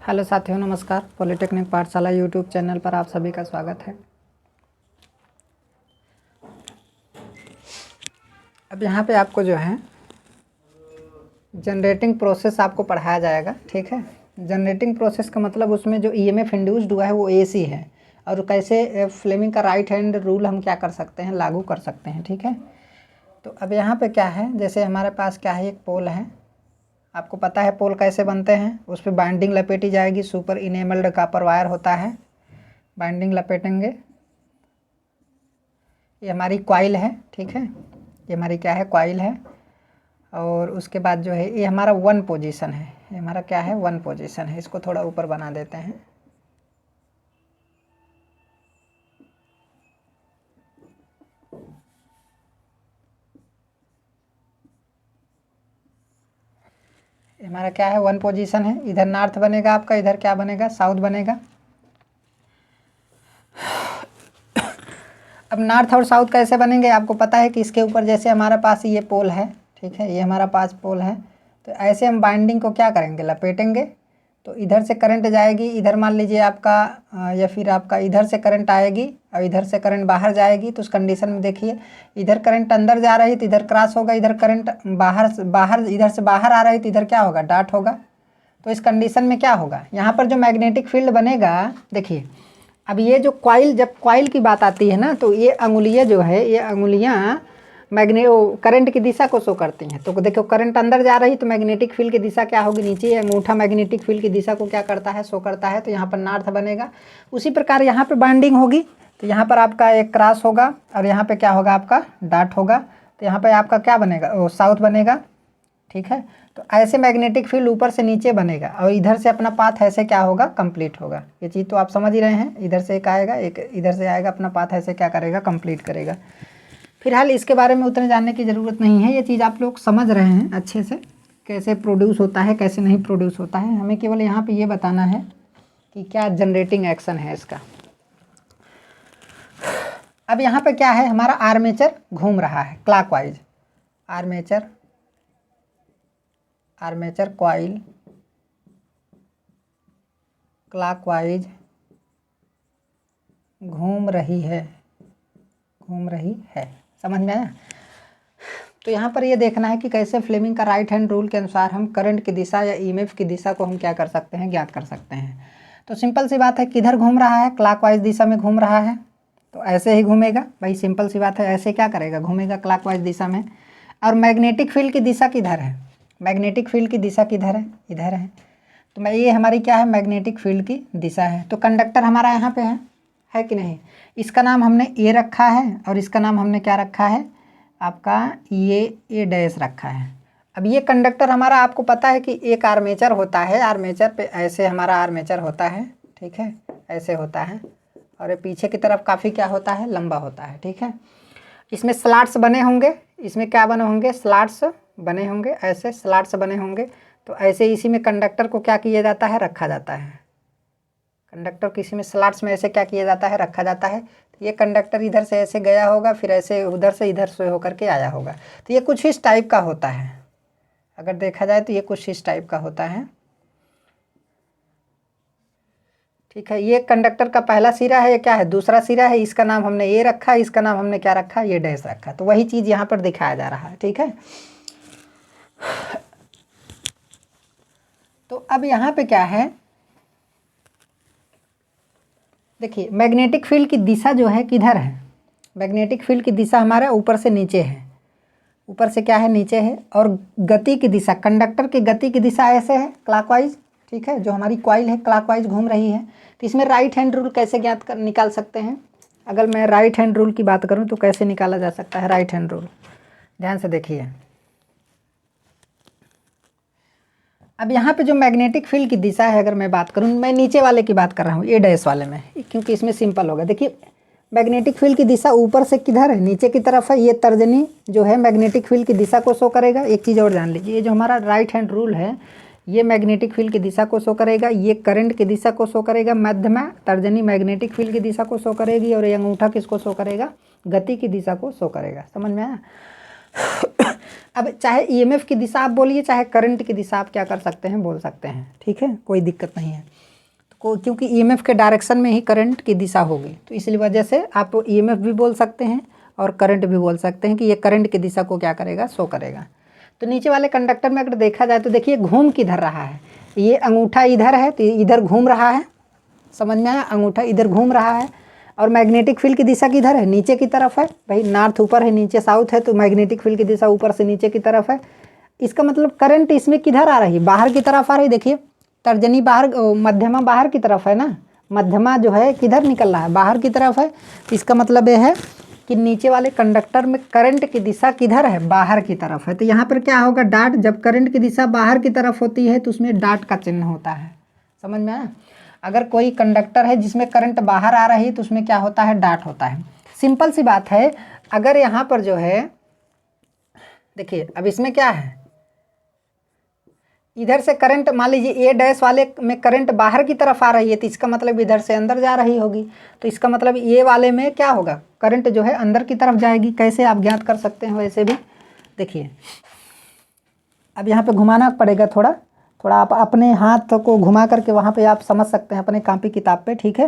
Hello साथियों, नमस्कार। Polytechnic पाठशाला यूट्यूब चैनल पर आप सभी का स्वागत है। अब यहाँ पे आपको जो है जनरेटिंग प्रोसेस आपको पढ़ाया जाएगा। ठीक है, जनरेटिंग प्रोसेस का मतलब उसमें जो ईएमएफ इंड्यूस्ड हुआ है वो एसी है और कैसे फ्लेमिंग का राइट हैंड रूल हम क्या कर सकते हैं, लागू कर सकते हैं। ठीक है, तो अब यहाँ पे क्या है, जैसे हमारे पास क्या है, एक पोल है। आपको पता है पोल कैसे बनते हैं, उस पर बाइंडिंग लपेटी जाएगी। सुपर इनेमल्ड कॉपर वायर होता है, बाइंडिंग लपेटेंगे। ये हमारी कॉइल है। ठीक है, ये हमारी क्या है, कॉइल है। और उसके बाद जो है ये हमारा वन पोजीशन है। ये हमारा क्या है, वन पोजीशन है। इसको थोड़ा ऊपर बना देते हैं। ये हमारा क्या है, वन पोजीशन है। इधर नॉर्थ बनेगा आपका, इधर क्या बनेगा, साउथ बनेगा। अब नॉर्थ और साउथ कैसे बनेंगे, आपको पता है कि इसके ऊपर जैसे हमारे पास ये पोल है। ठीक है, ये हमारा पास पोल है, तो ऐसे हम बाइंडिंग को क्या करेंगे, लपेटेंगे। तो इधर से करंट जाएगी, इधर मान लीजिए आपका या फिर आपका इधर से करंट आएगी और इधर से करंट बाहर जाएगी। तो उस कंडीशन में देखिए, इधर करंट अंदर जा रही तो इधर क्रॉस होगा, इधर करंट बाहर इधर से बाहर आ रही तो इधर क्या होगा, डॉट होगा। तो इस कंडीशन में क्या होगा, यहाँ पर जो मैग्नेटिक फील्ड बनेगा, देखिए अब ये जो कॉइल, जब कॉइल की बात आती है ना, तो ये अंगुलियाँ जो है, ये अंगुलियाँ करंट की दिशा को शो करती हैं। तो देखो करंट अंदर जा रही तो मैग्नेटिक फील्ड की दिशा क्या होगी, नीचे। अंगूठा मैग्नेटिक फील्ड की दिशा को क्या करता है, शो करता है। तो यहाँ पर नॉर्थ बनेगा। उसी प्रकार यहाँ पे बाइंडिंग होगी, तो यहाँ पर आपका एक क्रॉस होगा और यहाँ पे क्या होगा, आपका डॉट होगा। तो यहाँ पर आपका क्या बनेगा, साउथ बनेगा। ठीक है, तो ऐसे मैग्नेटिक फील्ड ऊपर से नीचे बनेगा और इधर से अपना पाथ ऐसे क्या होगा, कंप्लीट होगा। ये चीज़ तो आप समझ ही रहे हैं। इधर से एक आएगा, एक इधर से आएगा, अपना पाथ ऐसे क्या करेगा, कंप्लीट करेगा। फिलहाल इसके बारे में उतने जानने की ज़रूरत नहीं है। ये चीज़ आप लोग समझ रहे हैं अच्छे से, कैसे प्रोड्यूस होता है, कैसे नहीं प्रोड्यूस होता है। हमें केवल यहाँ पे ये बताना है कि क्या जनरेटिंग एक्शन है इसका। अब यहाँ पे क्या है, हमारा आर्मेचर घूम रहा है क्लॉकवाइज। आर्मेचर कॉइल क्लॉकवाइज घूम रही है। समझ में आया। तो यहाँ पर ये देखना है कि कैसे फ्लेमिंग का राइट हैंड रूल के अनुसार हम करंट की दिशा या ईएमएफ की दिशा को हम क्या कर सकते हैं, ज्ञात कर सकते हैं। तो सिंपल सी बात है, किधर घूम रहा है, क्लॉकवाइज दिशा में घूम रहा है, तो ऐसे ही घूमेगा भाई। सिंपल सी बात है, ऐसे क्या करेगा, घूमेगा क्लॉकवाइज दिशा में। और मैग्नेटिक फील्ड की दिशा किधर है, मैग्नेटिक फील्ड की दिशा किधर है, इधर है। तो मैं ये हमारी क्या है, मैग्नेटिक फील्ड की दिशा है। तो कंडक्टर हमारा यहाँ पे है कि नहीं। इसका नाम हमने ए रखा है और इसका नाम हमने क्या रखा है, आपका ये ए डैश रखा है। अब ये कंडक्टर हमारा, आपको पता है कि एक आर्मेचर होता है। आर्मेचर पे ऐसे हमारा आर्मेचर होता है। ठीक है, ऐसे होता है और ये पीछे की तरफ काफ़ी क्या होता है, लंबा होता है। ठीक है, इसमें स्लॉट्स बने होंगे। इसमें क्या बने होंगे, स्लॉट्स बने होंगे, ऐसे स्लॉट्स बने होंगे। तो ऐसे इसी में कंडक्टर को क्या किया जाता है, रखा जाता है। कंडक्टर किसी में स्लॉट्स में ऐसे क्या किया जाता है, रखा जाता है। तो ये कंडक्टर इधर से ऐसे गया होगा, फिर ऐसे उधर से इधर से होकर के आया होगा। तो ये कुछ इस टाइप का होता है। अगर देखा जाए तो ये कुछ इस टाइप का होता है। ठीक है, ये कंडक्टर का पहला सिरा है, ये क्या है, दूसरा सिरा है। इसका नाम हमने ए रखा, इसका नाम हमने क्या रखा, ये डैश रखा। तो वही चीज़ यहाँ पर दिखाया जा रहा है। ठीक है, तो अब यहाँ पे क्या है, देखिए मैग्नेटिक फील्ड की दिशा जो है किधर है, मैग्नेटिक फील्ड की दिशा हमारा ऊपर से नीचे है। ऊपर से क्या है, नीचे है। और गति की दिशा, कंडक्टर की गति की दिशा ऐसे है, क्लॉकवाइज। ठीक है, जो हमारी कॉइल है क्लॉकवाइज घूम रही है। तो इसमें राइट हैंड रूल कैसे निकाल सकते हैं। अगर मैं राइट हैंड रूल की बात करूं तो कैसे निकाला जा सकता है राइट हैंड रूल, ध्यान से देखिए। अब यहाँ पे जो मैग्नेटिक फील्ड की दिशा है, अगर मैं बात करूँ, मैं नीचे वाले की बात कर रहा हूँ, ए डैश वाले में, क्योंकि इसमें सिंपल होगा। देखिए मैग्नेटिक फील्ड की दिशा ऊपर से किधर है, नीचे की तरफ है। ये तर्जनी जो है मैग्नेटिक फील्ड की दिशा को शो करेगा। एक चीज़ और जान लीजिए, ये जो हमारा राइट हैंड रूल है, ये मैग्नेटिक फील्ड की दिशा को शो करेगा, ये करंट की दिशा को शो करेगा। मध्य में तर्जनी मैग्नेटिक फील्ड की दिशा को शो करेगी और ये अंगूठा किसको शो करेगा, गति की दिशा को शो करेगा। समझ में आया। अब चाहे ईएमएफ की दिशा आप बोलिए, चाहे करंट की दिशा आप क्या कर सकते हैं, बोल सकते हैं, ठीक है, कोई दिक्कत नहीं है। तो क्योंकि ईएमएफ के डायरेक्शन में ही करंट की दिशा होगी, तो इसलिए वजह से आप ईएमएफ भी बोल सकते हैं और करंट भी बोल सकते हैं कि ये करंट की दिशा को क्या करेगा, शो करेगा। तो नीचे वाले कंडक्टर में अगर देखा जाए तो देखिए घूम किधर रहा है, ये अंगूठा इधर है तो इधर घूम रहा है, समझ में आया, अंगूठा इधर घूम रहा है। और मैग्नेटिक फील्ड की दिशा किधर है, नीचे की तरफ है, भाई नॉर्थ ऊपर है, नीचे साउथ है, तो मैग्नेटिक फील्ड की दिशा ऊपर से नीचे की तरफ है। इसका मतलब करंट इसमें किधर आ रही है, बाहर की तरफ आ रही है। देखिए तर्जनी बाहर, मध्यमा बाहर की तरफ है ना, मध्यमा जो है किधर निकल रहा है, बाहर की तरफ है। तो इसका मतलब ये है कि नीचे वाले कंडक्टर में करंट की दिशा किधर है, बाहर की तरफ है। तो यहाँ पर क्या होगा, डॉट, जब करंट की दिशा बाहर की तरफ होती है तो उसमें डॉट का चिन्ह होता है, समझ में आया। अगर कोई कंडक्टर है जिसमें करंट बाहर आ रही है तो उसमें क्या होता है, डॉट होता है। सिंपल सी बात है। अगर यहाँ पर जो है देखिए, अब इसमें क्या है, इधर से करंट, मान लीजिए ए डैश वाले में करंट बाहर की तरफ आ रही है, तो इसका मतलब इधर से अंदर जा रही होगी। तो इसका मतलब ए वाले में क्या होगा, करंट जो है अंदर की तरफ जाएगी। कैसे आप ज्ञात कर सकते हैं, वैसे भी देखिए, अब यहाँ पे घुमाना पड़ेगा थोड़ा थोड़ा, आप अपने हाथ को घुमा करके वहाँ पे आप समझ सकते हैं अपने कॉपी किताब पे, ठीक है।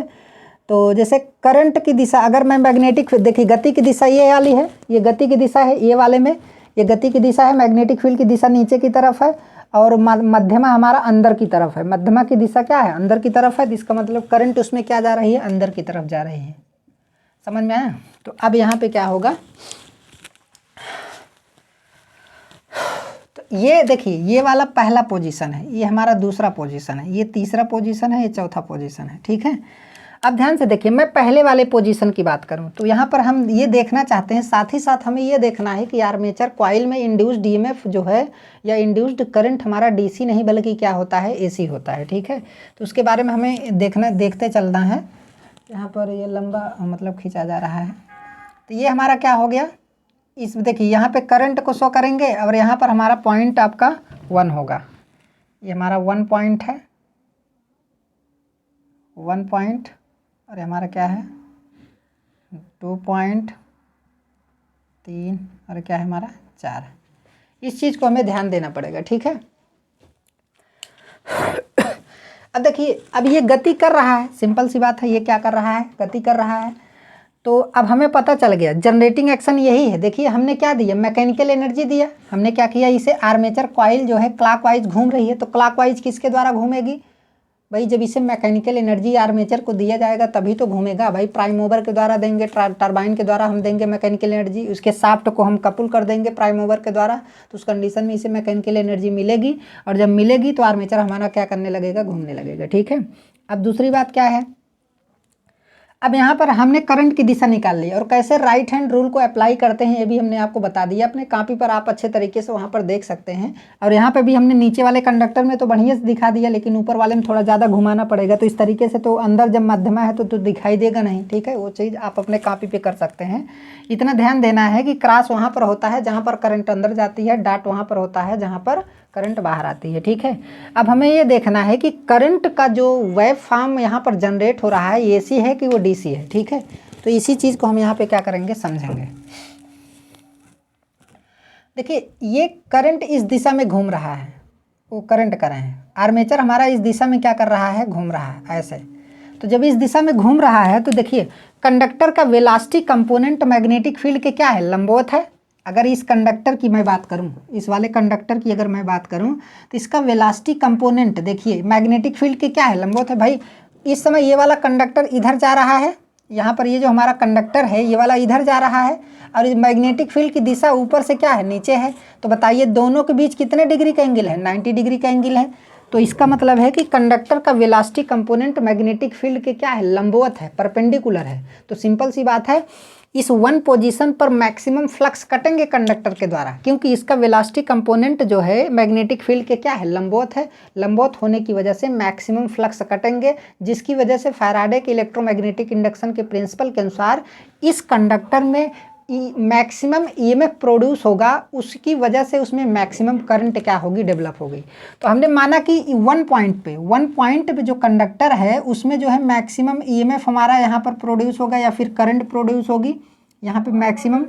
तो जैसे करंट की दिशा, अगर मैं मैग्नेटिक, देखिए गति की दिशा ये वाली है, ये गति की दिशा है, ये वाले में ये गति की दिशा है, मैग्नेटिक फील्ड की दिशा नीचे की तरफ है, और मध्यमा हमारा अंदर की तरफ है। मध्यमा की दिशा क्या है, अंदर की तरफ है। तो इसका मतलब करंट उसमें क्या जा रही है, अंदर की तरफ जा रही है, समझ में आया। तो अब यहाँ पे क्या होगा, तो ये देखिए, ये वाला पहला पोजीशन है, ये हमारा दूसरा पोजीशन है, ये तीसरा पोजीशन है, ये चौथा पोजीशन है, ठीक है। अब ध्यान से देखिए, मैं पहले वाले पोजीशन की बात करूं तो यहाँ पर हम ये देखना चाहते हैं, साथ ही साथ हमें ये देखना है कि आर्मेचर कॉइल में इंड्यूस्ड ईएमएफ जो है या इंड्यूस्ड करंट हमारा डीसी नहीं बल्कि क्या होता है, एसी होता है, ठीक है। तो उसके बारे में हमें देखते चलना है। यहाँ पर ये लंबा मतलब खींचा जा रहा है। तो ये हमारा क्या हो गया, इस देखिए यहाँ पे करंट को शो करेंगे और यहाँ पर हमारा पॉइंट आपका 1 होगा। ये हमारा 1 पॉइंट है, 1 पॉइंट, और हमारा क्या है 2 पॉइंट, 3, और क्या है हमारा 4। इस चीज़ को हमें ध्यान देना पड़ेगा, ठीक है। अब देखिए, अब ये गति कर रहा है, सिंपल सी बात है, ये क्या कर रहा है, गति कर रहा है। तो अब हमें पता चल गया जनरेटिंग एक्शन यही है। देखिए हमने क्या दिया, मैकेनिकल एनर्जी दिया। हमने क्या किया, इसे आर्मेचर कॉइल जो है क्लॉकवाइज घूम रही है, तो क्लॉकवाइज किसके द्वारा घूमेगी भाई, जब इसे मैकेनिकल एनर्जी आर्मेचर को दिया जाएगा तभी तो घूमेगा भाई। प्राइम मूवर के द्वारा देंगे, टरबाइन के द्वारा हम देंगे मैकेनिकल एनर्जी, उसके शाफ्ट को हम कपुल कर देंगे प्राइम मूवर के द्वारा, तो उस कंडीशन में इसे मैकेनिकल एनर्जी मिलेगी। और जब मिलेगी तो आर्मेचर हमारा क्या करने लगेगा, घूमने लगेगा, ठीक है। अब दूसरी बात क्या है, अब यहाँ पर हमने करंट की दिशा निकाल ली, और कैसे राइट हैंड रूल को अप्लाई करते हैं ये भी हमने आपको बता दिया। अपने कॉपी पर आप अच्छे तरीके से वहाँ पर देख सकते हैं। और यहाँ पे भी हमने नीचे वाले कंडक्टर में तो बढ़िया से दिखा दिया, लेकिन ऊपर वाले में थोड़ा ज़्यादा घुमाना पड़ेगा। तो इस तरीके से तो अंदर जब मध्यमा है तो दिखाई देगा नहीं, ठीक है। वो चीज़ आप अपने कॉपी पर कर सकते हैं। इतना ध्यान देना है कि क्रॉस वहाँ पर होता है जहाँ पर करंट अंदर जाती है, डॉट वहाँ पर होता है जहाँ पर करंट बाहर आती है, ठीक है। अब हमें ये देखना है कि करंट का जो वेव फॉर्म यहाँ पर जनरेट हो रहा है, एसी है कि वो डीसी है, ठीक है। तो इसी चीज़ को हम यहाँ पे क्या करेंगे, समझेंगे। देखिए ये करंट इस दिशा में घूम रहा है, वो करंट कर रहे हैं, आर्मेचर हमारा इस दिशा में क्या कर रहा है, घूम रहा है ऐसे। तो जब इस दिशा में घूम रहा है तो देखिए कंडक्टर का वेलोसिटी कंपोनेंट मैग्नेटिक फील्ड के क्या है, लंबवत है। अगर इस कंडक्टर की मैं बात करूं, इस वाले कंडक्टर की अगर मैं बात करूं तो इसका वेलोसिटी कंपोनेंट देखिए मैग्नेटिक फील्ड के क्या है, लंबवत है। भाई इस समय ये वाला कंडक्टर इधर जा रहा है, यहाँ पर ये जो हमारा कंडक्टर है ये वाला इधर जा रहा है, और मैग्नेटिक फील्ड की दिशा ऊपर से क्या है, नीचे है। तो बताइए दोनों के बीच कितने डिग्री का एंगल है, 90 डिग्री का एंगल है। तो इसका मतलब है कि कंडक्टर का वेलोसिटी कंपोनेंट मैग्नेटिक फील्ड के क्या है, लंबवत है, परपेंडिकुलर है। तो सिंपल सी बात है, इस 1 पोजीशन पर मैक्सिमम फ्लक्स कटेंगे कंडक्टर के द्वारा, क्योंकि इसका वेलोसिटी कंपोनेंट जो है मैग्नेटिक फील्ड के क्या है, लंबवत है। लंबवत होने की वजह से मैक्सिमम फ्लक्स कटेंगे, जिसकी वजह से फैराडे के इलेक्ट्रोमैग्नेटिक इंडक्शन के प्रिंसिपल के अनुसार इस कंडक्टर में मैक्सिमम ईएमएफ प्रोड्यूस होगा, उसकी वजह से उसमें मैक्सिमम करंट क्या होगी, डेवलप होगी। तो हमने माना कि 1 पॉइंट पे जो कंडक्टर है उसमें जो है मैक्सिमम ईएमएफ हमारा यहाँ पर प्रोड्यूस होगा या फिर करंट प्रोड्यूस होगी। यहाँ पे मैक्सिमम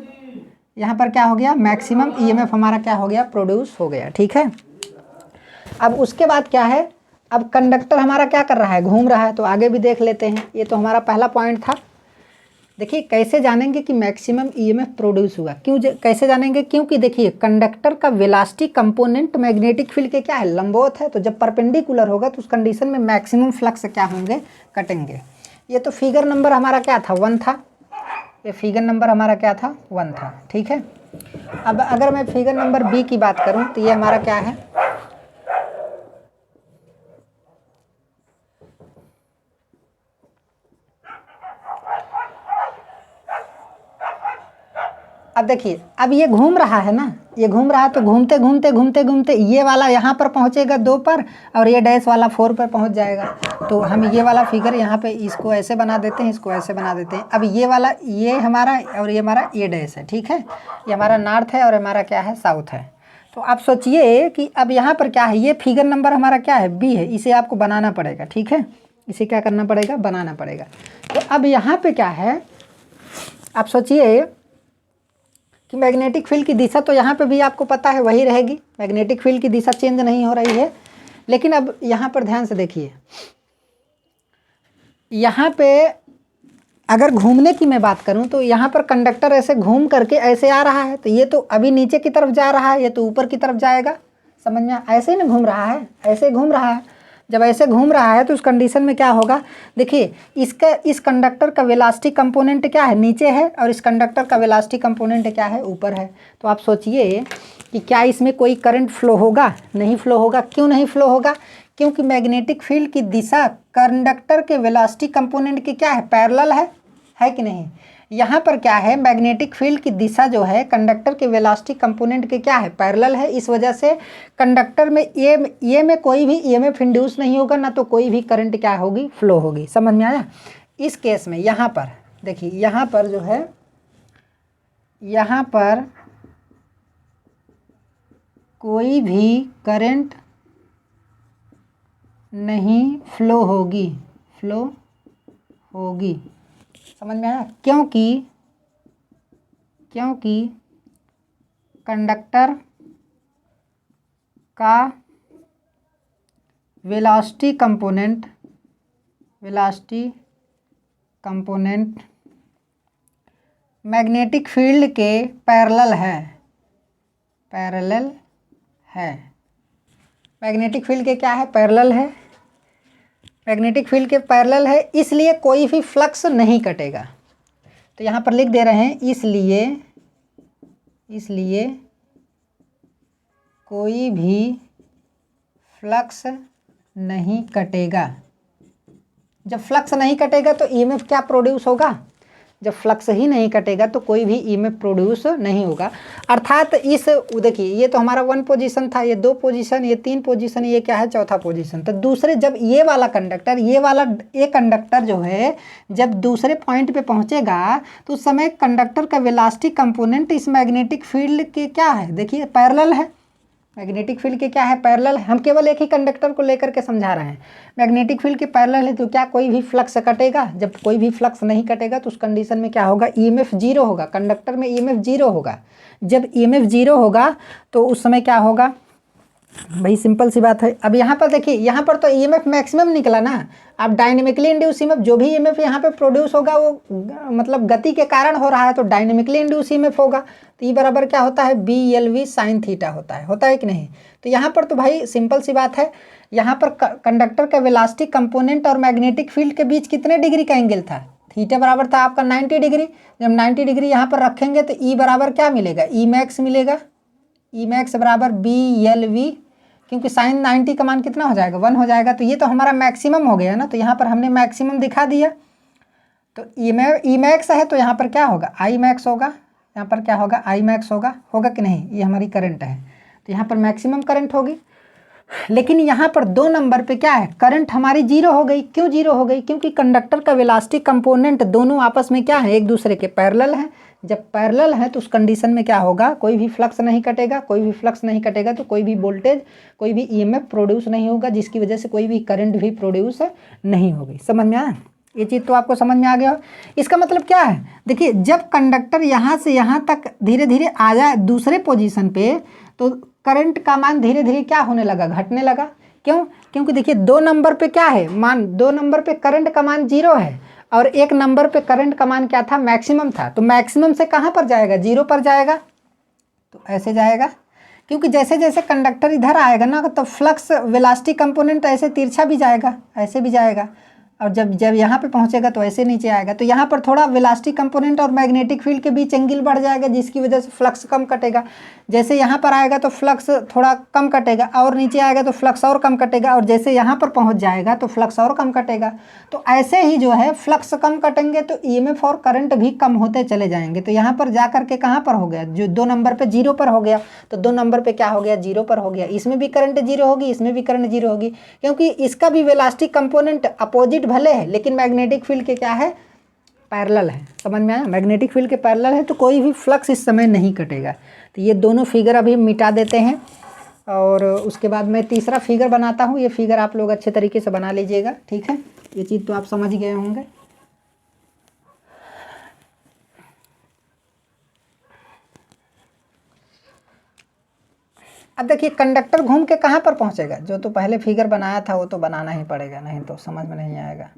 यहाँ पर क्या हो गया, मैक्सिमम ईएमएफ हमारा क्या हो गया, प्रोड्यूस हो गया। ठीक है, अब उसके बाद क्या है, अब कंडक्टर हमारा क्या कर रहा है, घूम रहा है, तो आगे भी देख लेते हैं। ये तो हमारा पहला पॉइंट था। देखिए कैसे जानेंगे कि मैक्सिमम ईएमएफ प्रोड्यूस हुआ, कैसे जानेंगे, क्योंकि देखिए कंडक्टर का वेलोसिटी कंपोनेंट मैग्नेटिक फील्ड के क्या है, लंबवत है, तो जब परपेंडिकुलर होगा तो उस कंडीशन में मैक्सिमम फ्लक्स क्या होंगे, कटेंगे। ये तो फिगर नंबर हमारा क्या था, 1 था। ये फिगर नंबर हमारा क्या था, 1 था। ठीक है, अब अगर मैं फिगर नंबर बी की बात करूं तो ये हमारा क्या है, अब देखिए अब ये घूम रहा है ना, ये घूम रहा है, तो घूमते घूमते घूमते घूमते ये वाला यहाँ पर पहुँचेगा 2 पर और ये डैश वाला 4 पर पहुँच जाएगा। तो हम ये वाला फिगर यहाँ पे इसको ऐसे बना देते हैं, इसको ऐसे बना देते हैं। अब ये वाला ये हमारा और ये हमारा ये डैश है। ठीक है, ये हमारा नॉर्थ है और हमारा क्या है, साउथ है। तो आप सोचिए कि अब यहाँ पर क्या है, ये फिगर नंबर हमारा क्या है, बी है, इसे आपको बनाना पड़ेगा। ठीक है, इसे क्या करना पड़ेगा, बनाना पड़ेगा। तो अब यहाँ पे क्या है, आप सोचिए कि मैग्नेटिक फील्ड की दिशा तो यहाँ पे भी आपको पता है वही रहेगी, मैग्नेटिक फील्ड की दिशा चेंज नहीं हो रही है। लेकिन अब यहाँ पर ध्यान से देखिए, यहाँ पे अगर घूमने की मैं बात करूँ तो यहाँ पर कंडक्टर ऐसे घूम करके ऐसे आ रहा है, तो ये तो अभी नीचे की तरफ जा रहा है, ये तो ऊपर की तरफ जाएगा। समझ में, ऐसे ही ना घूम रहा है, ऐसे घूम रहा है। जब ऐसे घूम रहा है तो उस कंडीशन में क्या होगा, देखिए इस कंडक्टर का वेलोसिटी कंपोनेंट क्या है, नीचे है, और इस कंडक्टर का वेलोसिटी कंपोनेंट क्या है, ऊपर है। तो आप सोचिए कि क्या इसमें कोई करंट फ्लो होगा, नहीं फ्लो होगा। क्यों नहीं फ्लो होगा, क्योंकि मैग्नेटिक फील्ड की दिशा कंडक्टर के वेलोसिटी कंपोनेंट की क्या है, पैरेलल है कि नहीं। यहाँ पर क्या है, मैग्नेटिक फील्ड की दिशा जो है कंडक्टर के वेलोसिटी कंपोनेंट के क्या है, पैरेलल है। इस वजह से कंडक्टर में ये में कोई भी ईएमएफ इंड्यूस नहीं होगा, ना तो कोई भी करंट क्या होगी, फ्लो होगी। समझ में आया। इस केस में यहाँ पर देखिए, यहाँ पर जो है, यहाँ पर कोई भी करंट नहीं फ्लो होगी, समझ में आया। क्योंकि कंडक्टर का वेलोसिटी कंपोनेंट मैग्नेटिक फील्ड के पैरेलल है। मैग्नेटिक फील्ड के क्या है, पैरेलल है। मैग्नेटिक फील्ड के पैरेलल है, इसलिए कोई भी फ्लक्स नहीं कटेगा। तो यहाँ पर लिख दे रहे हैं, इसलिए कोई भी फ्लक्स नहीं कटेगा। जब फ्लक्स नहीं कटेगा तो ईएमएफ क्या प्रोड्यूस होगा, जब फ्लक्स ही नहीं कटेगा तो कोई भी ईएमएफ प्रोड्यूस नहीं होगा। अर्थात इस देखिए, ये तो हमारा 1 पोजीशन था, ये 2 पोजीशन, ये 3 पोजीशन, ये क्या है, चौथा पोजीशन। तो दूसरे जब ये वाला कंडक्टर जो है जब दूसरे पॉइंट पे पहुंचेगा तो उस समय कंडक्टर का वेलोसिटी कंपोनेंट इस मैग्नेटिक फील्ड के क्या है, देखिए पैरेलल है। मैग्नेटिक फील्ड के क्या है, पैरेलल है। हम केवल एक ही कंडक्टर को लेकर के समझा रहे हैं। मैग्नेटिक फील्ड के पैरेलल है, तो क्या कोई भी फ्लक्स कटेगा। जब कोई भी फ्लक्स नहीं कटेगा तो उस कंडीशन में क्या होगा, ईएमएफ 0 होगा, कंडक्टर में ईएमएफ 0 होगा। जब ईएमएफ 0 होगा तो उस समय क्या होगा, भाई सिंपल सी बात है। अब यहाँ पर देखिए, यहाँ पर तो ईएमएफ मैक्सिमम निकला ना। अब डायनेमिकली इंड्यूस ईएमएफ, जो भी ईएमएफ यहाँ पे प्रोड्यूस होगा वो मतलब गति के कारण हो रहा है, तो डायनेमिकली इंड्यूस ईएमएफ होगा। तो ई बराबर क्या होता है, BLV sin थीटा होता है कि नहीं। तो यहाँ पर तो भाई सिंपल सी बात है, यहाँ पर कंडक्टर का वेलोसिटी कंपोनेंट और मैग्नेटिक फील्ड के बीच कितने डिग्री का एंगल था, थीटा बराबर था आपका 90 डिग्री। जब 90 डिग्री यहाँ पर रखेंगे तो ई बराबर क्या मिलेगा, ई मैक्स मिलेगा। ई मैक्स बराबर BLV, क्योंकि साइन 90 का मान कितना हो जाएगा, 1 हो जाएगा। तो ये तो हमारा मैक्सिमम हो गया ना, तो यहाँ पर हमने मैक्सिमम दिखा दिया। तो ई मैक्स है तो यहाँ पर क्या होगा, आई मैक्स होगा। यहाँ पर क्या होगा, आई मैक्स होगा कि नहीं। ये हमारी करंट है, तो यहाँ पर मैक्सिमम करंट होगी। लेकिन यहाँ पर 2 नंबर पे क्या है, करंट हमारी 0 हो गई। क्यों 0 हो गई, क्योंकि कंडक्टर का वेलोसिटी कंपोनेंट दोनों आपस में क्या है, एक दूसरे के पैरेलल हैं। जब पैरेलल है तो उस कंडीशन में क्या होगा, कोई भी फ्लक्स नहीं कटेगा। कोई भी फ्लक्स नहीं कटेगा तो कोई भी वोल्टेज, कोई भी ईएमएफ प्रोड्यूस नहीं होगा, जिसकी वजह से कोई भी करंट भी प्रोड्यूस नहीं होगी। समझ में आया। ये चीज़ तो आपको समझ में आ गया हो। इसका मतलब क्या है, देखिए जब कंडक्टर यहाँ से यहाँ तक धीरे धीरे आ जाए दूसरे पोजीशन पे, तो करंट का मान धीरे धीरे क्या होने लगा, घटने लगा। क्यों? क्योंकि देखिए 2 नंबर पे क्या है मान, 2 नंबर पे करंट का मान 0 है और 1 नंबर पे करंट का मान क्या था, मैक्सिमम था। तो मैक्सिमम से कहाँ पर जाएगा, 0 पर जाएगा। तो ऐसे जाएगा, क्योंकि जैसे जैसे कंडक्टर इधर आएगा ना, तो फ्लक्स वेलोसिटी कंपोनेंट ऐसे तिरछा भी जाएगा, ऐसे भी जाएगा, और जब जब यहाँ पे पहुँचेगा तो ऐसे नीचे आएगा। तो यहाँ पर थोड़ा वेलोसिटी कंपोनेंट और मैग्नेटिक फील्ड के बीच एंगल बढ़ जाएगा, जिसकी वजह से फ्लक्स कम कटेगा। जैसे यहाँ पर आएगा तो फ्लक्स थोड़ा कम कटेगा, और नीचे आएगा तो फ्लक्स और कम कटेगा, और जैसे यहाँ पर पहुँच जाएगा तो फ्लक्स और कम कटेगा। तो ऐसे ही जो है फ्लक्स कम कटेंगे तो ईएमएफ और करंट भी कम होते चले जाएंगे। तो यहाँ पर जा करके कहाँ पर हो गया, जो 2 नंबर पर 0 पर हो गया, तो 2 नंबर पर क्या हो गया, 0 पर हो गया। इसमें भी करंट 0 होगी, इसमें भी करंट 0 होगी, क्योंकि इसका भी वेलोसिटी कंपोनेंट अपोजिट भले है, लेकिन मैग्नेटिक फील्ड के क्या है, पैरेलल है। समझ में आया, मैग्नेटिक फील्ड के पैरेलल है, तो कोई भी फ्लक्स इस समय नहीं कटेगा। तो ये दोनों फिगर अभी मिटा देते हैं, और उसके बाद मैं तीसरा फिगर बनाता हूँ। ये फिगर आप लोग अच्छे तरीके से बना लीजिएगा, ठीक है। ये चीज़ तो आप समझ गए होंगे। अब देखिए कंडक्टर घूम के कहाँ पर पहुँचेगा, जो तो पहले फिगर बनाया था वो तो बनाना ही पड़ेगा, नहीं तो समझ में नहीं आएगा।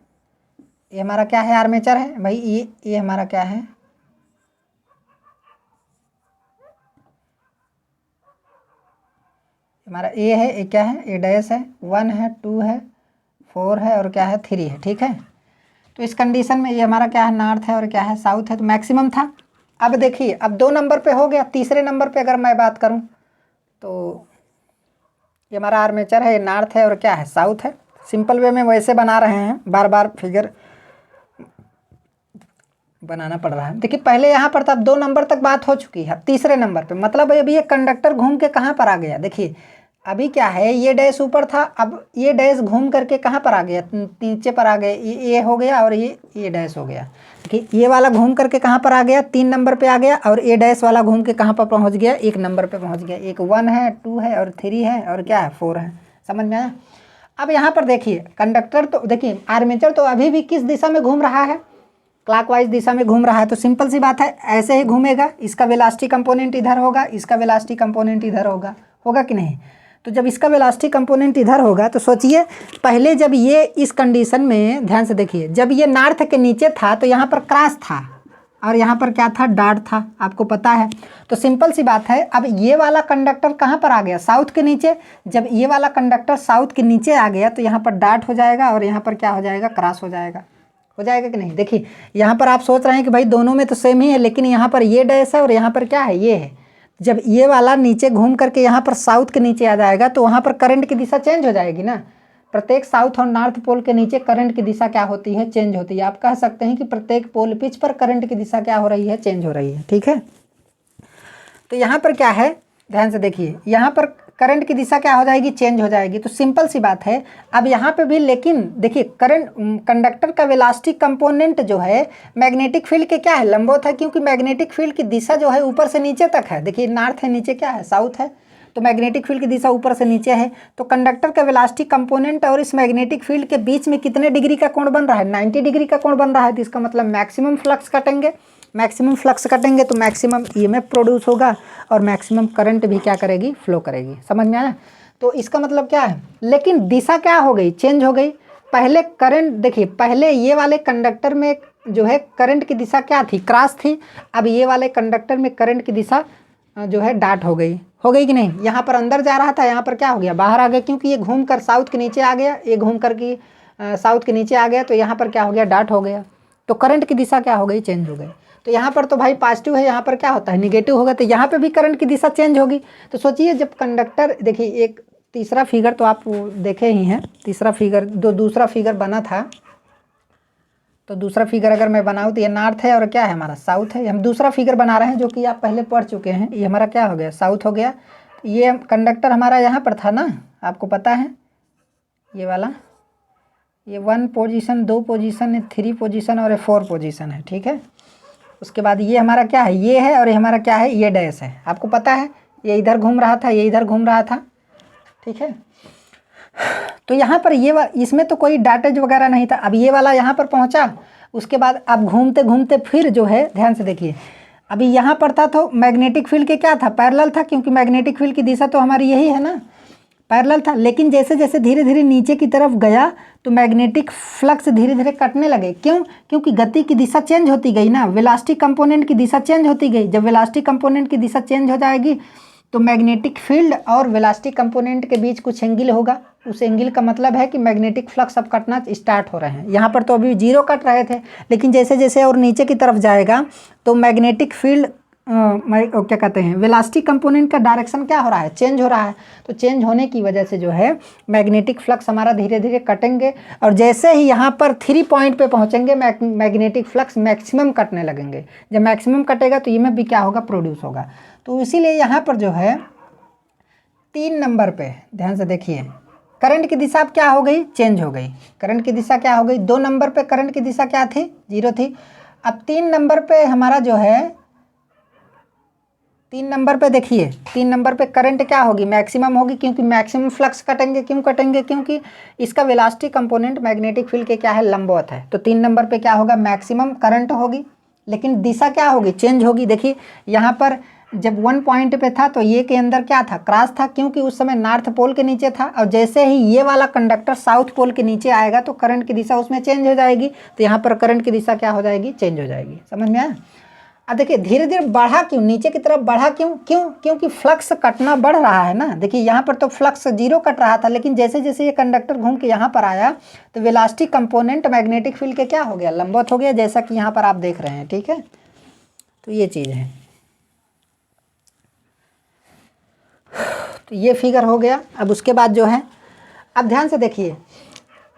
ये हमारा क्या है, आर्मेचर है भाई। ये हमारा क्या है, हमारा ए है, ये क्या है, ए डैश है, 1 है, 2 है, 4 है, और क्या है, 3 है, ठीक है। तो इस कंडीशन में ये हमारा क्या है, नॉर्थ है, और क्या है, साउथ है, तो मैक्सिमम था। अब देखिए अब 2 नंबर पे हो गया, तीसरे नंबर पे अगर मैं बात करूं तो ये हमारा आर्मेचर है, ये नॉर्थ है, और क्या है, साउथ है। सिंपल वे में वैसे बना रहे हैं, बार बार फिगर बनाना पड़ रहा है। देखिए पहले यहाँ पर था, अब 2 नंबर तक बात हो चुकी है, अब तीसरे नंबर पे मतलब अभी ये कंडक्टर घूम के कहाँ पर आ गया। देखिए अभी क्या है, ये डैश ऊपर था, अब ये डैश घूम करके कहाँ पर आ गया, नीचे पर आ गए। ये हो गया और ये डैश हो गया। देखिए ये वाला घूम करके कहाँ पर आ गया, 3 नंबर पे आ गया, और ये डैश वाला घूम के कहाँ पर पहुँच गया, 1 नंबर पे पहुँच गया। एक 1 है, 2 है, और 3 है, और क्या है, 4 है। समझ में आया। अब यहाँ पर देखिए कंडक्टर तो देखिए आर्मेचर तो अभी भी किस दिशा में घूम रहा है, क्लॉकवाइज दिशा में घूम रहा है। तो सिंपल सी बात है, ऐसे ही घूमेगा। इसका वेलोसिटी कंपोनेंट इधर होगा, इसका वेलोसिटी कंपोनेंट इधर होगा, होगा कि नहीं। तो जब इसका वेलोसिटी कंपोनेंट इधर होगा तो सोचिए, पहले जब ये इस कंडीशन में ध्यान से देखिए, जब ये नॉर्थ के नीचे था तो यहाँ पर क्रॉस था, और यहाँ पर क्या था, डॉट था, आपको पता है। तो सिंपल सी बात है, अब ये वाला कंडक्टर कहाँ पर आ गया, साउथ के नीचे। जब ये वाला कंडक्टर साउथ के नीचे आ गया तो यहाँ पर डॉट हो जाएगा, और यहाँ पर क्या हो जाएगा, क्रॉस हो जाएगा। हो जाएगा कि नहीं। देखिए यहाँ पर आप सोच रहे हैं कि भाई दोनों में तो सेम ही है, लेकिन यहाँ पर ये डैश है और यहाँ पर क्या है, ये है। जब ये वाला नीचे घूम करके यहाँ पर साउथ के नीचे आ जाएगा तो वहाँ पर करंट की दिशा चेंज हो जाएगी ना। प्रत्येक साउथ और नॉर्थ पोल के नीचे करंट की दिशा क्या होती है, चेंज होती है। आप कह सकते हैं कि प्रत्येक पोल पिच पर करंट की दिशा क्या हो रही है, चेंज हो रही है, ठीक है। तो यहाँ पर क्या है, ध्यान से देखिए, यहाँ पर करंट की दिशा क्या हो जाएगी, चेंज हो जाएगी। तो सिंपल सी बात है। अब यहाँ पे भी लेकिन देखिए करंट कंडक्टर का वेलोसिटी कंपोनेंट जो है मैग्नेटिक फील्ड के क्या है, लंबवत है, क्योंकि मैग्नेटिक फील्ड की दिशा जो है ऊपर से नीचे तक है। देखिए नॉर्थ है, नीचे क्या है, साउथ है, तो मैग्नेटिक फील्ड की दिशा ऊपर से नीचे है। तो कंडक्टर का वेलोसिटी कंपोनेंट और इस मैग्नेटिक फील्ड के बीच में कितने डिग्री का कोण बन रहा है, 90 डिग्री का कोण बन रहा है। तो इसका मतलब मैक्सिमम फ्लक्स कटेंगे, मैक्सिमम फ्लक्स कटेंगे तो मैक्सिमम ईएमएफ प्रोड्यूस होगा, और मैक्सिमम करंट भी क्या करेगी, फ्लो करेगी। समझ में आया। तो इसका मतलब क्या है, लेकिन दिशा क्या हो गई, चेंज हो गई। पहले करंट देखिए, पहले ये वाले कंडक्टर में जो है करंट की दिशा क्या थी, क्रॉस थी। अब ये वाले कंडक्टर में करंट की दिशा जो है डॉट हो गई कि नहीं। यहाँ पर अंदर जा रहा था, यहाँ पर क्या हो गया, बाहर आ गया, क्योंकि ये घूम कर साउथ के नीचे आ गया, ये घूम कर की साउथ के नीचे आ गया, तो यहाँ पर क्या हो गया, डॉट हो गया। तो करंट की दिशा क्या हो गई, चेंज हो गई। तो यहाँ पर तो भाई पॉजिटिव है, यहाँ पर क्या होता है, निगेटिव होगा, तो यहाँ पे भी करंट की दिशा चेंज होगी। तो सोचिए जब कंडक्टर, देखिए एक तीसरा फिगर तो आप देखे ही हैं, तीसरा फिगर दूसरा फिगर बना था। तो दूसरा फिगर अगर मैं बनाऊँ तो ये नॉर्थ है और क्या है हमारा, साउथ है। हम दूसरा फिगर बना रहे हैं जो कि आप पहले पढ़ चुके हैं। ये हमारा क्या हो गया, साउथ हो गया। ये कंडक्टर हमारा यहाँ पर था ना, आपको पता है, ये वाला, ये 1 पोजीशन, 2 पोजीशन, 3 पोजीशन और 4 पोजीशन है, ठीक है। उसके बाद ये हमारा क्या है, ये है, और ये हमारा क्या है, ये डैश है। आपको पता है ये इधर घूम रहा था, ये इधर घूम रहा था, ठीक है। तो यहाँ पर इसमें तो कोई डाटेज वगैरह नहीं था। अब ये वाला यहाँ पर पहुँचा, उसके बाद अब घूमते घूमते फिर जो है ध्यान से देखिए, अभी यहाँ पर था तो मैग्नेटिक फील्ड के क्या था, पैरेलल था, क्योंकि मैग्नेटिक फील्ड की दिशा तो हमारी यही है ना, पैरेलल था। लेकिन जैसे जैसे धीरे धीरे नीचे की तरफ गया तो मैग्नेटिक फ्लक्स धीरे धीरे कटने लगे। क्यों? क्योंकि गति की दिशा चेंज होती गई ना, वेलोसिटी कंपोनेंट की दिशा चेंज होती गई। जब वेलोसिटी कंपोनेंट की दिशा चेंज हो जाएगी तो मैग्नेटिक फील्ड और वेलोसिटी कंपोनेंट के बीच कुछ एंगल होगा, उस एंगल का मतलब है कि मैग्नेटिक फ्लक्स अब कटना स्टार्ट हो रहे हैं। यहाँ पर तो अभी जीरो कट रहे थे, लेकिन जैसे जैसे और नीचे की तरफ जाएगा तो मैग्नेटिक फील्ड क्या कहते हैं, वेलोसिटी कंपोनेंट का डायरेक्शन क्या हो रहा है, चेंज हो रहा है। तो चेंज होने की वजह से जो है मैग्नेटिक फ्लक्स हमारा धीरे धीरे कटेंगे, और जैसे ही यहाँ पर 3 पॉइंट पे पहुँचेंगे मैग्नेटिक फ्लक्स मैक्सिमम कटने लगेंगे। जब मैक्सिमम कटेगा तो ईएमएफ भी क्या होगा, प्रोड्यूस होगा। तो इसीलिए यहाँ पर जो है 3 नंबर पे ध्यान से देखिए, करंट की दिशा अब क्या हो गई, चेंज हो गई। करंट की दिशा क्या हो गई, 2 नंबर पे करंट की दिशा क्या थी, 0 थी। अब 3 नंबर पे हमारा जो है 3 नंबर पे देखिए, 3 नंबर पे करंट क्या होगी, मैक्सिमम होगी, क्योंकि मैक्सिमम फ्लक्स कटेंगे। क्यों कटेंगे, क्योंकि इसका वेलोसिटी कंपोनेंट मैग्नेटिक फील्ड के क्या है, लंबवत है। तो 3 नंबर पे क्या होगा, मैक्सिमम करंट होगी, लेकिन दिशा क्या होगी, चेंज होगी। देखिए यहाँ पर जब 1 पॉइंट पे था तो ये के अंदर क्या था, क्रॉस था, क्योंकि उस समय नॉर्थ पोल के नीचे था। और जैसे ही ये वाला कंडक्टर साउथ पोल के नीचे आएगा तो करंट की दिशा उसमें चेंज हो जाएगी। तो यहाँ पर करंट की दिशा क्या हो जाएगी, चेंज हो जाएगी। समझ में आया? अब देखिए धीरे धीरे बढ़ा क्यों, नीचे की तरफ बढ़ा क्यों, क्योंकि फ्लक्स कटना बढ़ रहा है ना। देखिए यहाँ पर तो फ्लक्स 0 कट रहा था, लेकिन जैसे जैसे ये कंडक्टर घूम के यहाँ पर आया तो वेलोसिटी कंपोनेंट मैग्नेटिक फील्ड के क्या हो गया, लंबवत हो गया, जैसा कि यहाँ पर आप देख रहे हैं। ठीक है, तो ये चीज़ है। तो ये फिगर हो गया। अब उसके बाद जो है, अब ध्यान से देखिए,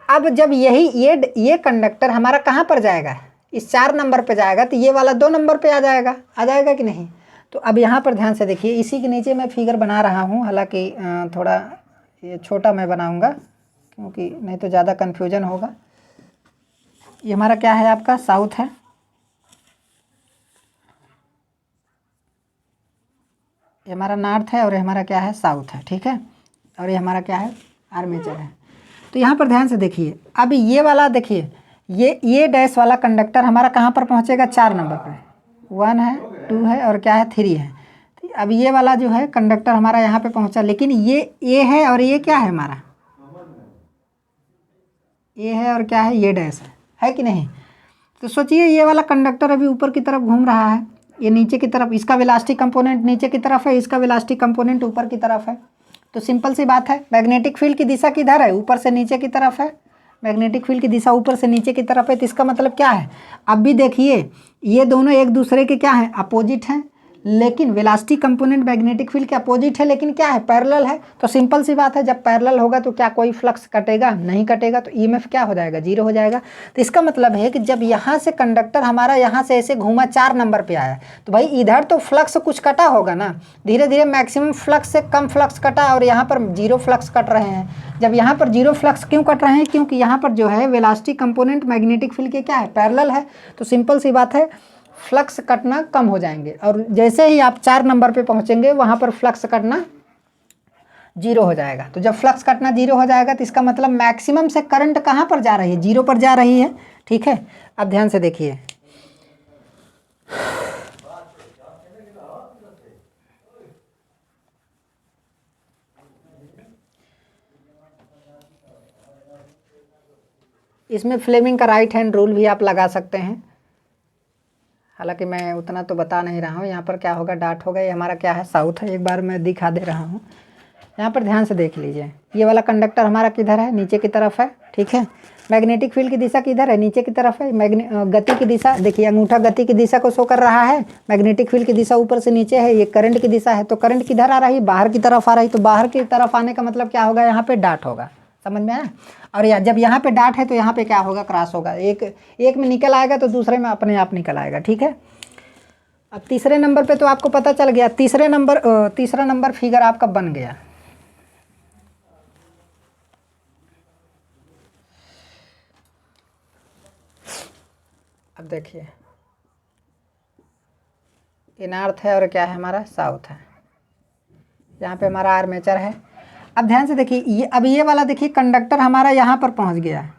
अब जब ये कंडक्टर हमारा कहाँ पर जाएगा, इस 4 नंबर पे जाएगा, तो ये वाला 2 नंबर पे आ जाएगा कि नहीं। तो अब यहाँ पर ध्यान से देखिए, इसी के नीचे मैं फिगर बना रहा हूँ, हालांकि थोड़ा ये छोटा मैं बनाऊँगा क्योंकि नहीं तो ज़्यादा कन्फ्यूजन होगा। ये हमारा क्या है, आपका साउथ है, ये हमारा नॉर्थ है, और ये हमारा क्या है, साउथ है। ठीक है, और ये हमारा क्या है, आर्मेचर है। तो यहाँ पर ध्यान से देखिए, अब ये वाला देखिए, ये डैश वाला कंडक्टर हमारा कहाँ पर पहुँचेगा, 4 नंबर पे, 1 है, 2 है, और क्या है, 3 है। तो अब ये वाला जो है कंडक्टर हमारा यहाँ पे पहुँचा, लेकिन ये है और ये क्या है, हमारा ये है और क्या है, ये डैश है कि नहीं। तो सोचिए ये वाला कंडक्टर अभी ऊपर की तरफ घूम रहा है, ये नीचे की तरफ, इसका वेलोसिटी कंपोनेंट नीचे की तरफ है, इसका वेलोसिटी कंपोनेंट ऊपर की तरफ है। तो सिंपल सी बात है, मैग्नेटिक फील्ड की दिशा किधर है, ऊपर से नीचे की तरफ है। मैग्नेटिक फील्ड की दिशा ऊपर से नीचे की तरफ है, तो इसका मतलब क्या है, अब भी देखिए ये दोनों एक दूसरे के क्या हैं, अपोजिट हैं, लेकिन वेलोसिटी कंपोनेंट मैग्नेटिक फील्ड के अपोजिट है, लेकिन क्या है, पैरेलल है। तो सिंपल सी बात है, जब पैरेलल होगा तो क्या कोई फ्लक्स कटेगा, नहीं कटेगा, तो ईएमएफ क्या हो जाएगा, 0 हो जाएगा। तो इसका मतलब है कि जब यहाँ से कंडक्टर हमारा यहाँ से ऐसे घूमा, 4 नंबर पे आया, तो भाई इधर तो फ्लक्स कुछ कटा होगा ना, धीरे धीरे मैक्सिमम फ्लक्स से कम फ्लक्स कटा, और यहाँ पर 0 फ्लक्स कट रहे हैं। जब यहाँ पर 0 फ्लक्स क्यों कट रहे हैं, क्योंकि यहाँ पर जो है वेलोसिटी कंपोनेंट मैग्नेटिक फील्ड के क्या है, पैरेलल है। तो सिंपल सी बात है, फ्लक्स कटना कम हो जाएंगे, और जैसे ही आप 4 नंबर पे पहुंचेंगे वहां पर फ्लक्स कटना 0 हो जाएगा। तो जब फ्लक्स कटना 0 हो जाएगा तो इसका मतलब मैक्सिमम से करंट कहां पर जा रही है, 0 पर जा रही है। ठीक है, अब ध्यान से देखिए, इसमें फ्लेमिंग का राइट हैंड रूल भी आप लगा सकते हैं, हालांकि मैं उतना तो बता नहीं रहा हूँ। यहाँ पर क्या होगा, डाट होगा, ये हमारा क्या है, साउथ है। एक बार मैं दिखा दे रहा हूँ, यहाँ पर ध्यान से देख लीजिए, ये वाला कंडक्टर हमारा किधर है, नीचे की तरफ है। ठीक है, मैग्नेटिक फील्ड की दिशा किधर है, नीचे की तरफ है। गति की दिशा देखिए, अंगूठा गति की दिशा को शो कर रहा है, मैग्नेटिक फील्ड की दिशा ऊपर से नीचे है, ये करंट की दिशा है। तो करंट किधर आ रही है, बाहर की तरफ आ रही, तो बाहर की तरफ आने का मतलब क्या होगा, यहाँ पे डाट होगा। समझ में आया। और जब यहाँ पे डाट है तो यहाँ पे क्या होगा, क्रॉस होगा, एक में निकल आएगा तो दूसरे में अपने आप निकल आएगा। ठीक है, अब तीसरे नंबर पे तो आपको पता चल गया, तीसरा नंबर फिगर आपका बन गया। अब देखिए, ये नॉर्थ है और क्या है, हमारा साउथ है। यहाँ पे हमारा आर्मेचर है। अब ध्यान से देखिए, ये अब ये वाला देखिए कंडक्टर हमारा यहाँ पर पहुँच गया,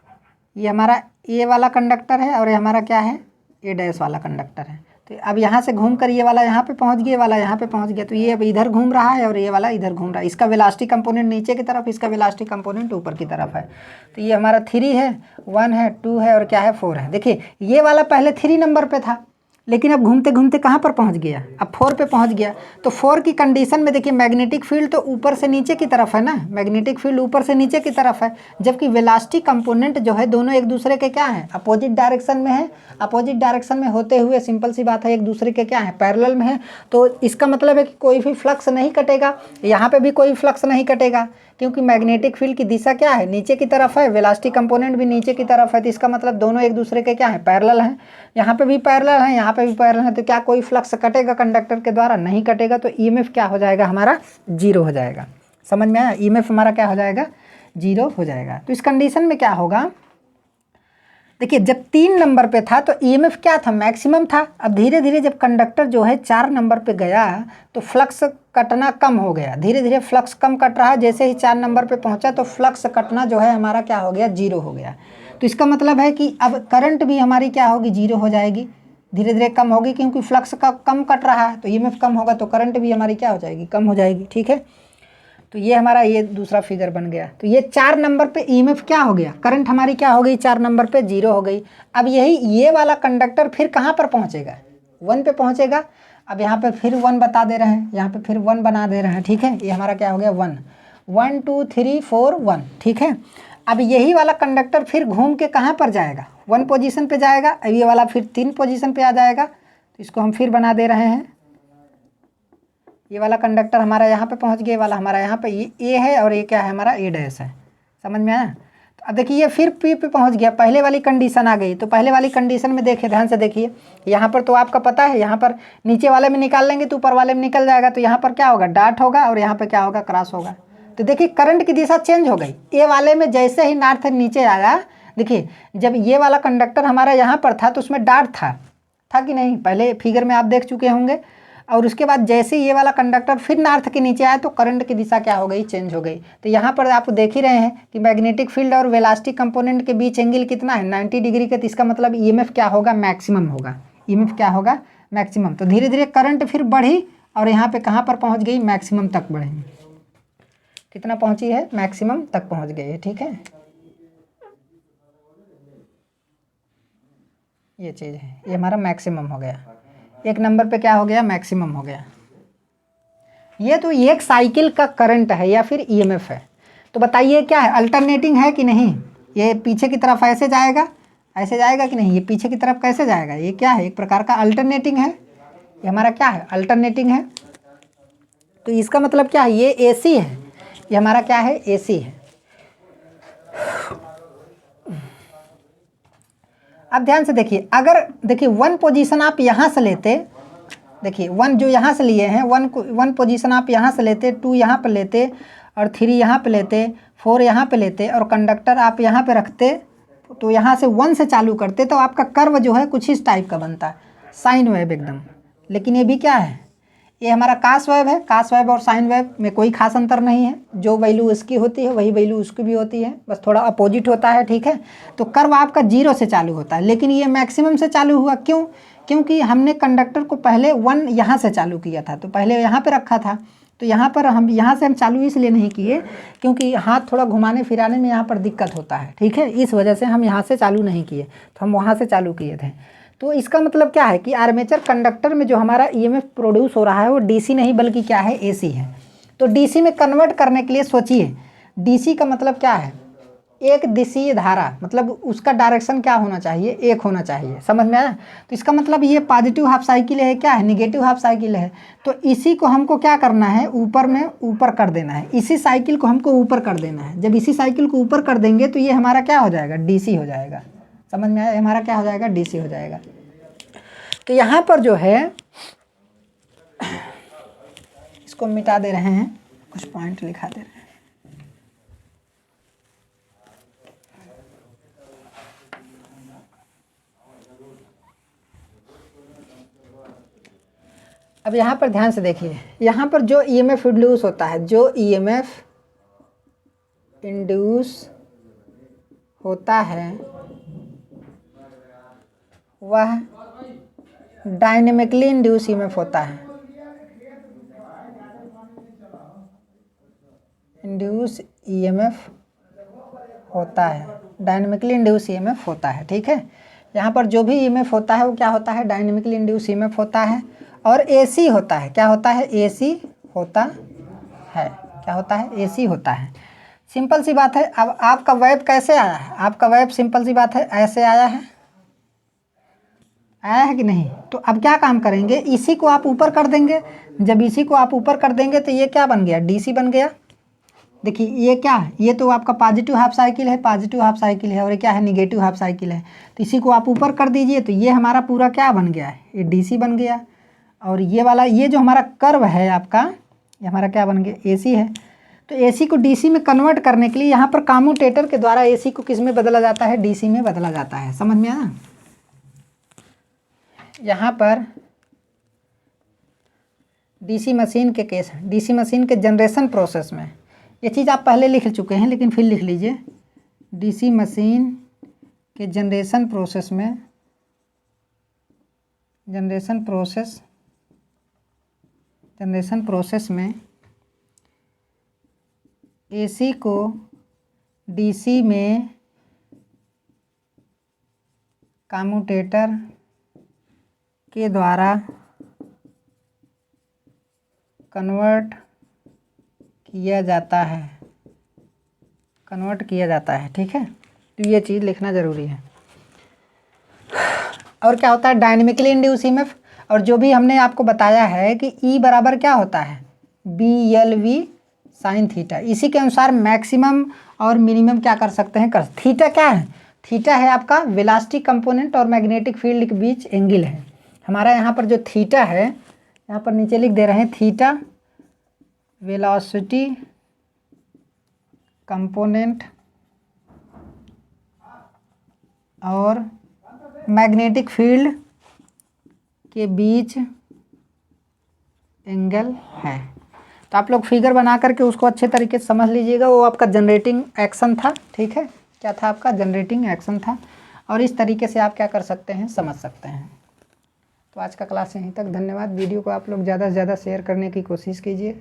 ये हमारा ए वाला कंडक्टर है और ये हमारा क्या है, ए डैश वाला कंडक्टर है। तो अब यहाँ से घूम कर ये वाला यहाँ पे पहुँच गया, वाला यहाँ पे पहुँच गया, तो ये अब इधर घूम रहा है और ये वाला इधर घूम रहा है। इसका वेलोसिटी कंपोनेंट नीचे की तरफ, इसका वेलोसिटी कंपोनेंट ऊपर की तरफ है। तो ये हमारा 3 है, 1 है, 2 है और क्या है, 4 है। देखिए ये वाला पहले 3 नंबर पे था, लेकिन अब घूमते घूमते कहाँ पर पहुँच गया, अब 4 पे पहुँच गया। तो 4 की कंडीशन में देखिए मैग्नेटिक फील्ड तो ऊपर से नीचे की तरफ है ना, मैग्नेटिक फील्ड ऊपर से नीचे की तरफ है, जबकि वेलोसिटी कंपोनेंट जो है दोनों एक दूसरे के क्या है, अपोजिट डायरेक्शन में है। अपोजिट डायरेक्शन में होते हुए सिंपल सी बात है एक दूसरे के क्या है, पैरेलल में है। तो इसका मतलब है कि कोई भी फ्लक्स नहीं कटेगा, यहाँ पे भी कोई फ्लक्स नहीं कटेगा, क्योंकि मैग्नेटिक फील्ड की दिशा क्या है, नीचे की तरफ है, वेलोसिटी कंपोनेंट भी नीचे की तरफ है। तो इसका मतलब दोनों एक दूसरे के क्या है, पैरेलल हैं। यहाँ पे भी पैरेलल है, यहाँ पे भी पैरेलल है। तो क्या कोई फ्लक्स कटेगा कंडक्टर के द्वारा, नहीं कटेगा। तो ईएमएफ क्या हो जाएगा, हमारा 0 हो जाएगा। समझ में आया, ईएमएफ हमारा क्या हो जाएगा, 0 हो जाएगा। तो इस कंडीशन में क्या होगा, देखिए जब 3 नंबर पे था तो ईएमएफ क्या था, मैक्सिमम था। अब धीरे धीरे जब कंडक्टर जो है 4 नंबर पे गया तो फ्लक्स कटना कम हो गया, धीरे धीरे फ्लक्स कम कट रहा है। जैसे ही 4 नंबर पे पहुंचा तो फ्लक्स कटना जो है हमारा क्या हो गया, 0 हो गया। तो इसका मतलब है कि अब करंट भी हमारी क्या होगी, 0 हो जाएगी, धीरे धीरे कम होगी, क्योंकि फ्लक्स का कम कट रहा है। तो ईएमएफ कम होगा तो करंट भी हमारी क्या हो जाएगी, कम हो जाएगी। ठीक है, तो ये हमारा ये दूसरा फिगर बन गया। तो ये 4 नंबर पे ईएमएफ क्या हो गया, करंट हमारी क्या हो गई, 4 नंबर पे 0 हो गई। अब यही ये वाला कंडक्टर फिर कहाँ पर पहुँचेगा, 1 पे पहुँचेगा। अब यहाँ पे फिर 1 बता दे रहे हैं, यहाँ पे फिर 1 बना दे रहे हैं। ठीक है, ये हमारा क्या हो गया, 1 1 2 3 4 1। ठीक है, अब यही वाला कंडक्टर फिर घूम के कहाँ पर जाएगा, 1 पोजीशन पे जाएगा। अब ये वाला फिर 3 पोजीशन पे आ जाएगा। तो इसको हम फिर बना दे रहे हैं, ये वाला कंडक्टर हमारा यहाँ पे पहुँच गया, वाला हमारा यहाँ पे ये ए है और ये क्या है, हमारा ए डैश है। समझ में आया। तो अब देखिए ये फिर पी पे पहुँच गया, पहले वाली कंडीशन आ गई। तो पहले वाली कंडीशन में देखिए, ध्यान से देखिए, यहाँ पर तो आपका पता है, यहाँ पर नीचे वाले में निकाल लेंगे तो ऊपर वाले में निकल जाएगा। तो यहाँ पर क्या होगा, डॉट होगा और यहाँ पर क्या होगा, क्रॉस होगा। तो देखिए करंट की दिशा चेंज हो गई। ए वाले में जैसे ही नॉर्थ नीचे आया, देखिए जब ये वाला कंडक्टर हमारा यहाँ पर था तो उसमें डॉट था कि नहीं, पहले फिगर में आप देख चुके होंगे। और उसके बाद जैसे ये वाला कंडक्टर फिर नॉर्थ के नीचे आया तो करंट की दिशा क्या हो गई, चेंज हो गई। तो यहाँ पर आप देख ही रहे हैं कि मैग्नेटिक फील्ड और वेलोसिटी कंपोनेंट के बीच एंगल कितना है, 90 डिग्री का। तो इसका मतलब ईएमएफ क्या होगा, मैक्सिमम होगा। ईएमएफ क्या होगा, मैक्सिमम। तो धीरे धीरे करंट फिर बढ़ी और यहाँ पे कहाँ पर पहुँच गई, मैक्सिमम तक बढ़ी। कितना पहुँची है, मैक्सिमम तक पहुँच गई है। ठीक है, ये चीज़ है, ये हमारा मैक्सिमम हो गया। 1 नंबर पे क्या हो गया, मैक्सिमम हो गया। ये तो एक साइकिल का करंट है या फिर ईएमएफ है। तो बताइए क्या है, अल्टरनेटिंग है कि नहीं। ये पीछे की तरफ ऐसे जाएगा कि नहीं, ये पीछे की तरफ कैसे जाएगा, ये क्या है, एक प्रकार का अल्टरनेटिंग है। ये हमारा क्या है, अल्टरनेटिंग है। तो इसका मतलब क्या है, ये एसी है, ये हमारा क्या है, एसी है। अब ध्यान से देखिए, अगर देखिए 1 पोजीशन आप यहाँ से लेते, देखिए 1 जो यहाँ से लिए हैं, 1 पोजीशन आप यहाँ से लेते, 2 यहाँ पे लेते और 3 यहाँ पे लेते, 4 यहाँ पे लेते और कंडक्टर आप यहाँ पे रखते, तो यहाँ से 1 से चालू करते तो आपका कर्व जो है कुछ इस टाइप का बनता है, साइन वेव एकदम। लेकिन ये भी क्या है, ये हमारा कास वेव है। कास वेव और साइन वेव में कोई खास अंतर नहीं है, जो वैल्यू इसकी होती है वही वैल्यू उसकी भी होती है, बस थोड़ा अपोजिट होता है। ठीक है, तो कर्व आपका 0 से चालू होता है, लेकिन ये मैक्सिमम से चालू हुआ। क्यों, क्योंकि हमने कंडक्टर को पहले 1 यहाँ से चालू किया था, तो पहले यहाँ पे रखा था। तो यहाँ पर हम यहाँ से हम चालू इसलिए नहीं किए क्योंकि हाथ थोड़ा घुमाने फिराने में यहाँ पर दिक्कत होता है। ठीक है, इस वजह से हम यहाँ से चालू नहीं किए, तो हम वहाँ से चालू किए थे। तो इसका मतलब क्या है कि आर्मेचर कंडक्टर में जो हमारा ईएमएफ प्रोड्यूस हो रहा है वो डीसी नहीं बल्कि क्या है, एसी है। तो डीसी में कन्वर्ट करने के लिए सोचिए, डीसी का मतलब क्या है, एक दिशीय धारा, मतलब उसका डायरेक्शन क्या होना चाहिए, एक होना चाहिए। समझ में आया। तो इसका मतलब ये पॉजिटिव हाफ साइकिल है, क्या है, निगेटिव हाफ साइकिल है। तो इसी को हमको क्या करना है, ऊपर में ऊपर कर देना है, इसी साइकिल को हमको ऊपर कर देना है। जब इसी साइकिल को ऊपर कर देंगे तो ये हमारा क्या हो जाएगा, डीसी हो जाएगा। समझ में आया, हमारा क्या हो जाएगा, डीसी हो जाएगा। तो यहाँ पर जो है इसको मिटा दे रहे हैं, कुछ पॉइंट लिखा दे रहे हैं। अब यहाँ पर ध्यान से देखिए, यहाँ पर जो ईएमएफ प्रोड्यूस होता है, जो ईएमएफ इंड्यूस होता है वह डायनेमिकली इंड्यूस ईएमएफ होता है। इंड्यूस ईएमएफ होता है, डायनेमिकली इंड्यूस ईएमएफ होता है। ठीक है, यहाँ पर जो भी ईएमएफ होता है वो क्या होता है, डायनेमिकली इंड्यूस ईएमएफ होता है। और एसी होता है, क्या होता है, एसी होता है। क्या होता है, एसी होता है। सिंपल सी बात है। अब आपका वेव कैसे आया है, आपका वेव सिंपल सी बात है ऐसे आया है, आया है कि नहीं। तो अब क्या काम करेंगे, इसी को आप ऊपर कर देंगे। जब इसी को आप ऊपर कर देंगे तो ये क्या बन गया, डीसी बन गया। देखिए ये क्या है, ये तो आपका पॉजिटिव हाफ साइकिल है, पॉजिटिव हाफ साइकिल है, और ये क्या है, निगेटिव हाफ साइकिल है। तो इसी को आप ऊपर कर दीजिए तो ये हमारा पूरा क्या बन गया है, ये डीसी बन गया। और ये वाला, ये जो हमारा कर्व है आपका, ये हमारा क्या बन गया, एसी है। तो एसी को डीसी में कन्वर्ट करने के लिए यहाँ पर कम्यूटेटर के द्वारा एसी को किस में बदला जाता है, डीसी में बदला जाता है। समझ में आया। यहाँ पर डीसी मशीन के केस, डीसी मशीन के जनरेशन प्रोसेस में, ये चीज़ आप पहले लिख चुके हैं लेकिन फिर लिख लीजिए। डीसी मशीन के जनरेशन प्रोसेस में, जनरेशन प्रोसेस में एसी को डीसी में कम्यूटेटर के द्वारा कन्वर्ट किया जाता है, कन्वर्ट किया जाता है। ठीक है, तो ये चीज़ लिखना ज़रूरी है। और क्या होता है, डायनेमिकली इंड्यूस ईएमएफ। और जो भी हमने आपको बताया है कि ई बराबर क्या होता है, BLV साइन थीटा। इसी के अनुसार मैक्सिमम और मिनिमम क्या कर सकते हैं, कर। थीटा क्या है, थीटा है आपका वेलोसिटी कंपोनेंट और मैग्नेटिक फील्ड के बीच एंगल है। हमारा यहाँ पर जो थीटा है, यहाँ पर नीचे लिख दे रहे हैं, थीटा वेलोसिटी कंपोनेंट और मैग्नेटिक फील्ड के बीच एंगल है। तो आप लोग फिगर बना करके उसको अच्छे तरीके से समझ लीजिएगा। वो आपका जनरेटिंग एक्शन था। ठीक है, क्या था आपका, जनरेटिंग एक्शन था। और इस तरीके से आप क्या कर सकते हैं, समझ सकते हैं। तो आज का क्लास यहीं तक। धन्यवाद। वीडियो को आप लोग ज़्यादा से ज़्यादा शेयर करने की कोशिश कीजिए।